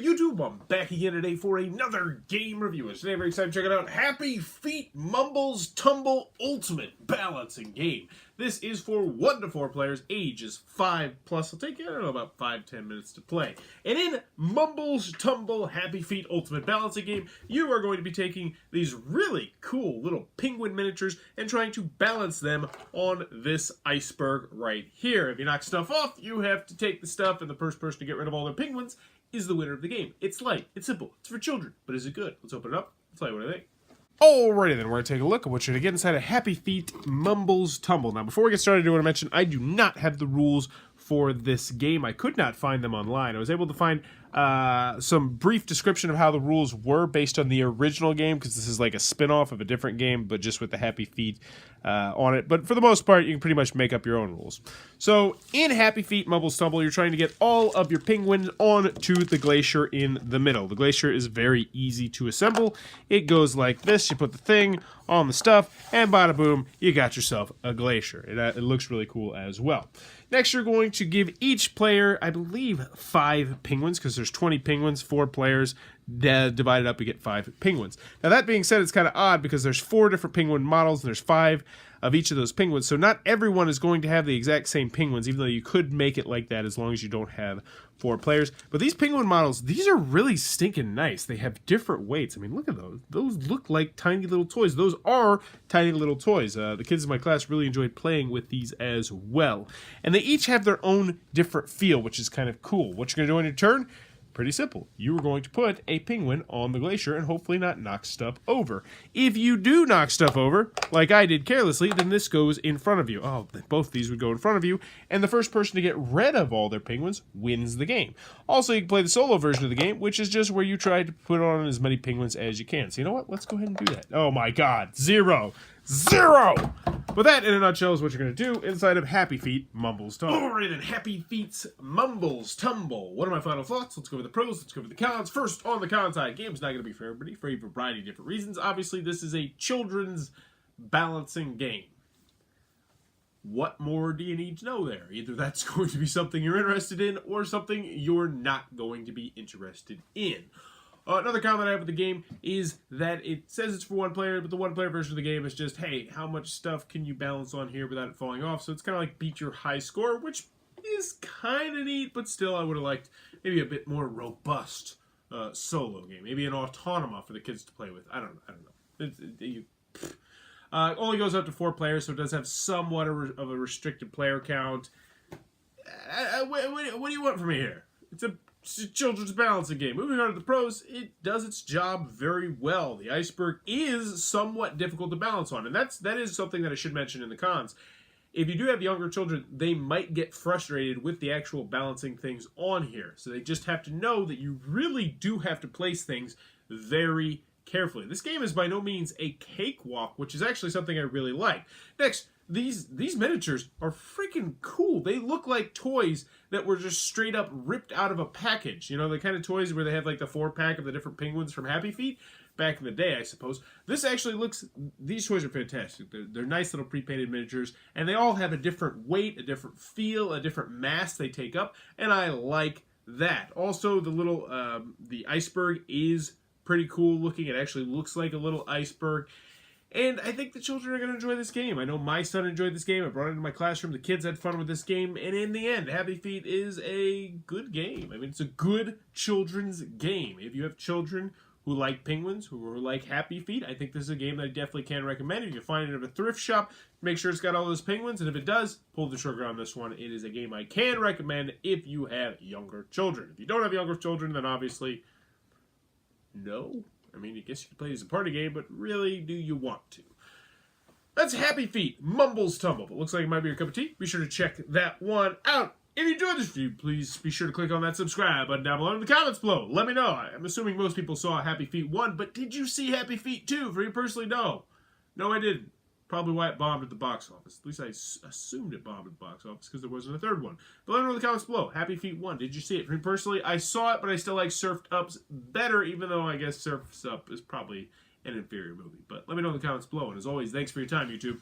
YouTube? I'm back again today for another game review. And today I'm very excited to check it out. Happy Feet Mumble's Tumble Ultimate Balancing Game. This is for 1 to 4 players, ages 5 plus. It'll take, I don't know, about 5-10 minutes to play. And in Mumble's Tumble Happy Feet Ultimate Balancing Game, you are going to be taking these really cool little penguin miniatures and trying to balance them on this iceberg right here. If you knock stuff off, you have to take the stuff, and the first person to get rid of all their penguins is the winner of the game. It's light, it's simple, it's for children, but is it good? Let's open it up. I'll tell you what I think. Alrighty then, we're going to take a look at what you're going to get inside of Happy Feet Mumble's Tumble. Now, before we get started, I do want to mention I do not have the rules for this game. I could not find them online. I was able to find some brief description of how the rules were based on the original game, because this is like a spin-off of a different game, but just with the Happy Feet on it. But for the most part, you can pretty much make up your own rules. So, in Happy Feet Mumble's Tumble, you're trying to get all of your penguins onto the glacier in the middle. The glacier is very easy to assemble. It goes like this. You put the thing on the stuff, and bada boom, you got yourself a glacier. It looks really cool as well. Next, you're going to give each player, I believe, 5 penguins, because there's 20 penguins, 4 players, divided up, we get 5 penguins. Now, that being said, it's kind of odd, because there's 4 different penguin models, and there's 5 of each of those penguins, so not everyone is going to have the exact same penguins, even though you could make it like that as long as you don't have 4 players. But these penguin models, these are really stinking nice. They have different weights. I mean, look at those. Those look like tiny little toys. Those are tiny little toys. The kids in my class really enjoyed playing with these as well. And they each have their own different feel, which is kind of cool. What you're going to do on your turn? Pretty simple. You are going to put a penguin on the glacier and hopefully not knock stuff over. If you do knock stuff over, like I did carelessly, then this goes in front of you. Oh, both these would go in front of you, and the first person to get rid of all their penguins wins the game. Also, you can play the solo version of the game, which is just where you try to put on as many penguins as you can. So you know what? Let's go ahead and do that. Oh my god. 0. But that, in a nutshell, is what you're going to do inside of Happy Feet Mumble's Tumble. Alright then, Happy Feet's Mumble's Tumble. What are my final thoughts? Let's go over the pros, let's go over the cons. First, on the con side, game's not going to be for everybody for a variety of different reasons. Obviously, this is a children's balancing game. What more do you need to know there? Either that's going to be something you're interested in, or something you're not going to be interested in. Another comment I have with the game is that it says it's for 1 player, but the 1 player version of the game is just, hey, how much stuff can you balance on here without it falling off? So it's kind of like beat your high score, which is kind of neat, but still I would have liked maybe a bit more robust solo game. Maybe an automa for the kids to play with. I don't know. Only goes up to 4 players, so it does have somewhat of a restricted player count. What do you want from me here? It's a children's balancing game. Moving on to the pros, it does its job very well. The iceberg is somewhat difficult to balance on, and that is something that I should mention in the cons. If you do have younger children, they might get frustrated with the actual balancing things on here. So they just have to know that you really do have to place things very carefully. This game is by no means a cakewalk, which is actually something I really like. Next, these miniatures are freaking cool. They look like toys that were just straight up ripped out of a package. You know, the kind of toys where they have like the 4-pack of the different penguins from Happy Feet back in the day, I suppose. This actually looks, these toys are fantastic. They're nice little pre-painted miniatures, and they all have a different weight, a different feel, a different mass they take up, and I like that. Also, the little, the iceberg is pretty cool looking. It actually looks like a little iceberg. And I think the children are going to enjoy this game. I know my son enjoyed this game. I brought it into my classroom. The kids had fun with this game. And in the end, Happy Feet is a good game. I mean, it's a good children's game. If you have children who like penguins, who like Happy Feet, I think this is a game that I definitely can recommend. If you find it at a thrift shop, make sure it's got all those penguins. And if it does, pull the trigger on this one. It is a game I can recommend if you have younger children. If you don't have younger children, then obviously, no. I mean, I guess you could play it as a party game, but really, do you want to? That's Happy Feet Mumble's Tumble. It looks like it might be your cup of tea. Be sure to check that one out. If you enjoyed this video, please be sure to click on that subscribe button down below in the comments below. Let me know. I'm assuming most people saw Happy Feet 1, but did you see Happy Feet 2? For me personally, no. No, I didn't. Probably why it bombed at the box office. At least I assumed it bombed at the box office because there wasn't a 3rd one. But let me know in the comments below. Happy Feet 1. Did you see it? For me personally, I saw it, but I still like Surfed Up's better, even though I guess Surfed Up is probably an inferior movie. But let me know in the comments below. And as always, thanks for your time, YouTube.